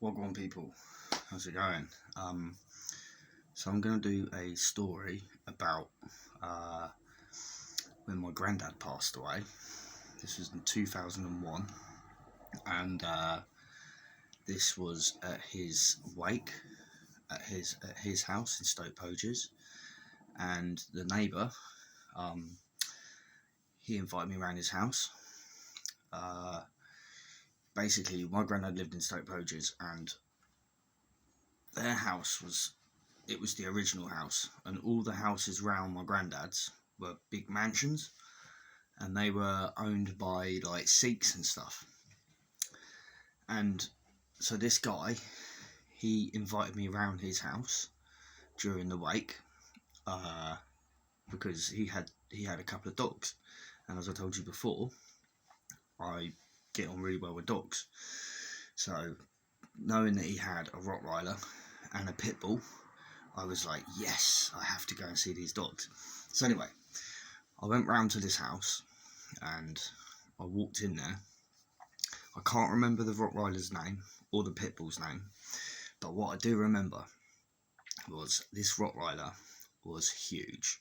Wagwan people, how's it going? So I'm going to do a story about when my granddad passed away. This was in 2001, and this was at his wake at his house in Stoke Poges, and the neighbour, he invited me around his house. Basically, my granddad lived in Stoke Poges, and their house was the original house, and all the houses round my granddad's were big mansions, and they were owned by like Sikhs and stuff. And so this guy, he invited me around his house during the wake, because he had a couple of dogs, and as I told you before, I get on really well with dogs. So knowing that he had a rottweiler and a pit bull, I was like, yes, I have to go and see these dogs. So anyway, I went round to this house and I walked in there. I can't remember the rottweiler's name or the pit bull's name, but what I do remember was this rottweiler was huge.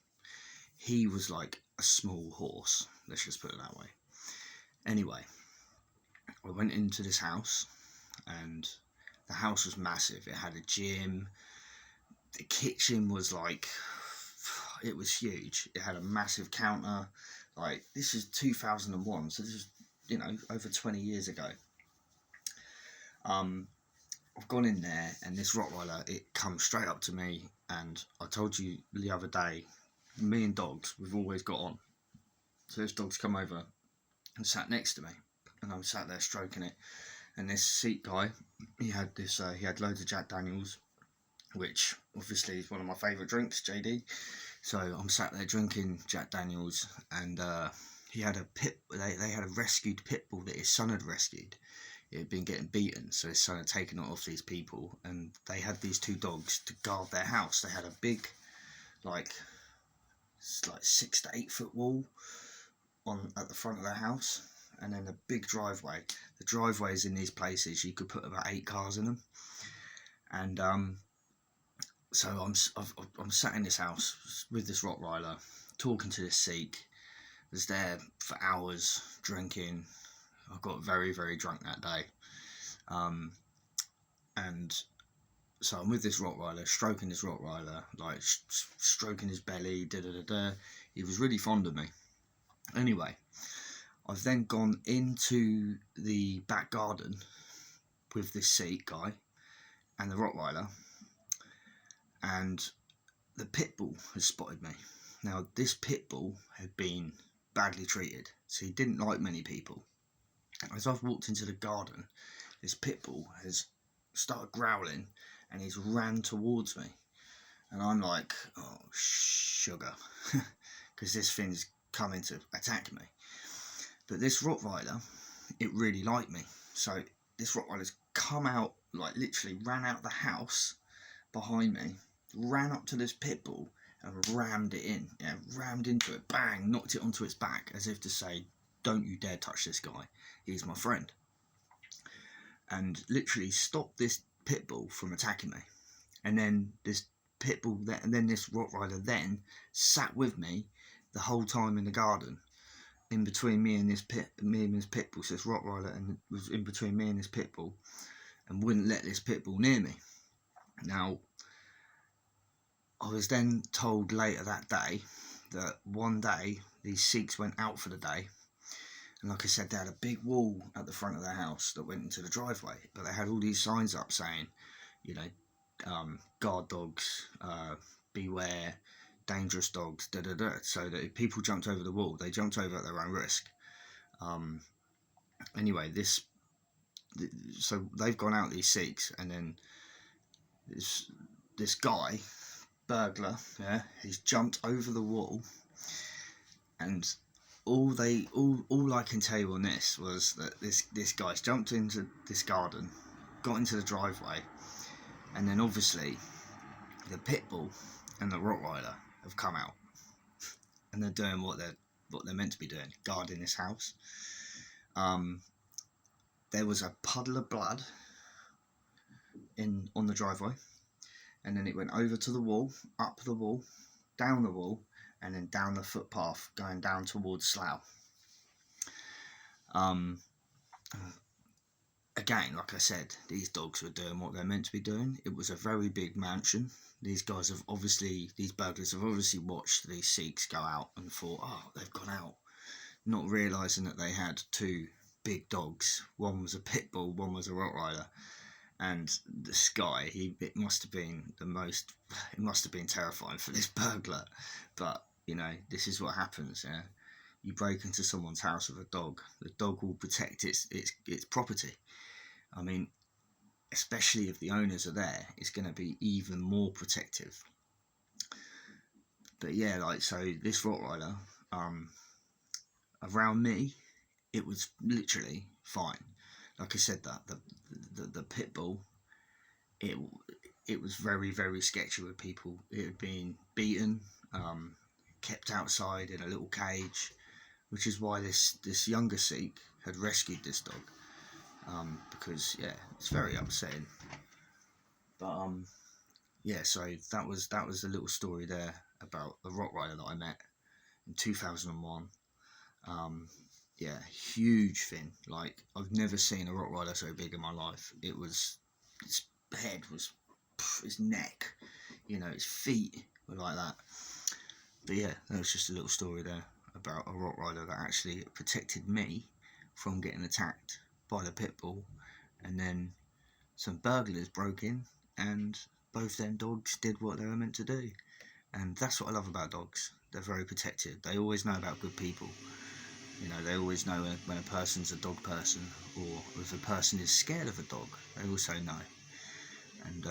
He was like a small horse, let's just put it that way. Anyway, I went into this house, and the house was massive. It had a gym. The kitchen was like, it was huge. It had a massive counter. Like, this is 2001, so this is, over 20 years ago. I've gone in there, and this rottweiler, it comes straight up to me, and I told you the other day, me and dogs, we've always got on. So this dog's come over and sat next to me, and I'm sat there stroking it, and this Sikh guy, he had loads of Jack Daniels, which obviously is one of my favourite drinks, JD. So I'm sat there drinking Jack Daniels, and he had they had a rescued pit bull that his son had rescued. It had been getting beaten, so his son had taken it off these people, and they had these two dogs to guard their house. They had a big, like 6 to 8 foot wall at the front of their house, and then a big driveway. The driveways in these places, you could put about 8 cars in them, and so I'm sat in this house with this rottweiler, talking to this Sikh. I was there for hours drinking. I got very, very drunk that day, and so I'm with this rottweiler, stroking this rottweiler, like stroking his belly, He was really fond of me. Anyway, I've then gone into the back garden with this Sikh guy and the rottweiler, and the pit bull has spotted me. Now, this pit bull had been badly treated, so he didn't like many people. As I've walked into the garden, this pit bull has started growling, and he's ran towards me, and I'm like, oh sugar, because this thing's coming to attack me. But this rottweiler, it really liked me, so this rottweiler's come out, like literally ran out the house behind me, ran up to this pit bull and rammed into it, bang, knocked it onto its back, as if to say, don't you dare touch this guy, he's my friend. And literally stopped this pit bull from attacking me. And then this pit bull, and then this rottweiler then sat with me the whole time in the garden, in between me and this pit bull. So this rottweiler and was in between me and this pit bull, and wouldn't let this pit bull near me. Now, I was then told later that day that one day these Sikhs went out for the day, and like I said, they had a big wall at the front of their house that went into the driveway, but they had all these signs up saying, guard dogs, beware, dangerous dogs, so that if people jumped over the wall, they jumped over at their own risk. Anyway, so they've gone out, these Sikhs, and then this guy, burglar, he's jumped over the wall, and all I can tell you on this was that this guy's jumped into this garden, got into the driveway, and then obviously the pit bull and the rottweiler have come out, and they're doing what they're meant to be doing, guarding this house. There was a puddle of blood on the driveway, and then it went over to the wall, up the wall, down the wall, and then down the footpath going down towards Slough. Again, like I said, these dogs were doing what they're meant to be doing. It was a very big mansion. These burglars have obviously watched these Sikhs go out and thought, oh, they've gone out, not realising that they had two big dogs. One was a pit bull, one was a rottweiler. And this guy, it must have been terrifying for this burglar. But, you know, this is what happens, yeah. You break into someone's house with a dog. The dog will protect its property. I mean, especially if the owners are there, it's going to be even more protective. But yeah, like, so this rottweiler, around me, it was literally fine. Like I said, that the pit bull, it was very, very sketchy with people. It had been beaten, kept outside in a little cage, which is why this younger Sikh had rescued this dog. Because yeah, it's very upsetting. But yeah, so that was the little story there about the rottweiler that I met in 2001. Yeah, huge thing. Like, I've never seen a rottweiler so big in my life. Its head was, its neck, you know, its feet were like that. But yeah, that was just a little story there about a rottweiler that actually protected me from getting attacked by the pit bull, and then some burglars broke in and both them dogs did what they were meant to do. And that's what I love about dogs. They're very protective. They always know about good people. You know, they always know when a person's a dog person, or if a person is scared of a dog, they also know. And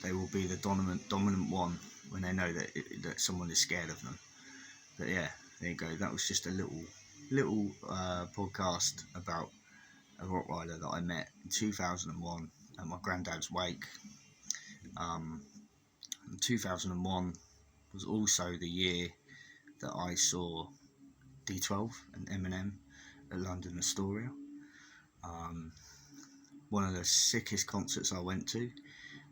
they will be the dominant one when they know that someone is scared of them. But yeah, there you go. That was just a little podcast about a rottweiler that I met in 2001 at my granddad's wake. 2001 was also the year that I saw D12 and Eminem at London Astoria. One of the sickest concerts I went to.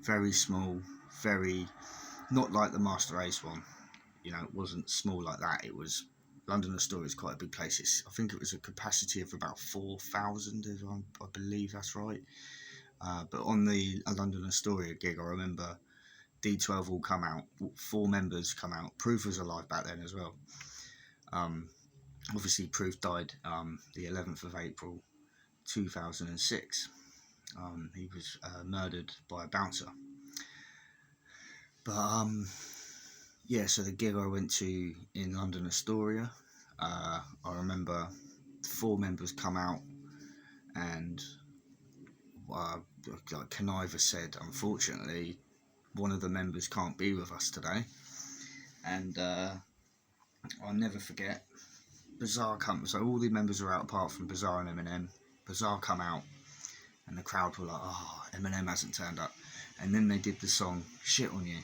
Very small, very not like the Master Ace one. You know, it wasn't small like that. It was, London Astoria is quite a big place. I think it was a capacity of about 4,000, if I believe that's right. But on the London Astoria gig, I remember D12 all come out, 4 members come out. Proof was alive back then as well. Obviously, Proof died the 11th of April 2006. He was murdered by a bouncer. But yeah, so the gig I went to in London Astoria, I remember 4 members come out, and like Conniver said, unfortunately, one of the members can't be with us today. And I'll never forget, Bizarre so all the members are out apart from Bizarre and Eminem. Bizarre come out, and the crowd were like, oh, Eminem hasn't turned up. And then they did the song Shit On You.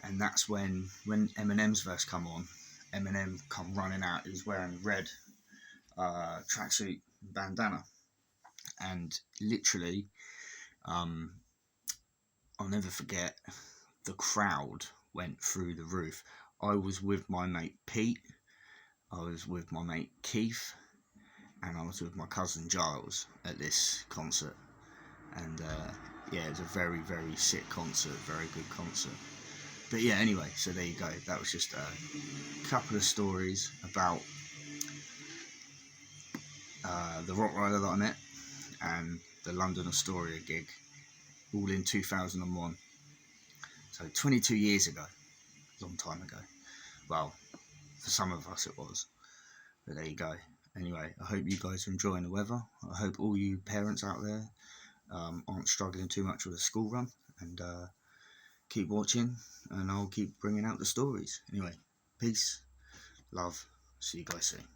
And that's when Eminem's verse come on, Eminem come running out. He's wearing red tracksuit bandana. And literally, I'll never forget, the crowd went through the roof. I was with my mate Pete, I was with my mate Keith, and I was with my cousin Giles at this concert. And yeah, it was a very, very sick concert, very good concert. But yeah, anyway, so there you go. That was just a couple of stories about the rottweiler that I met and the London Astoria gig, all in 2001. So 22 years ago, long time ago. Well, for some of us it was, but there you go. Anyway, I hope you guys are enjoying the weather. I hope all you parents out there aren't struggling too much with the school run, and keep watching, and I'll keep bringing out the stories. Anyway, peace, love, see you guys soon.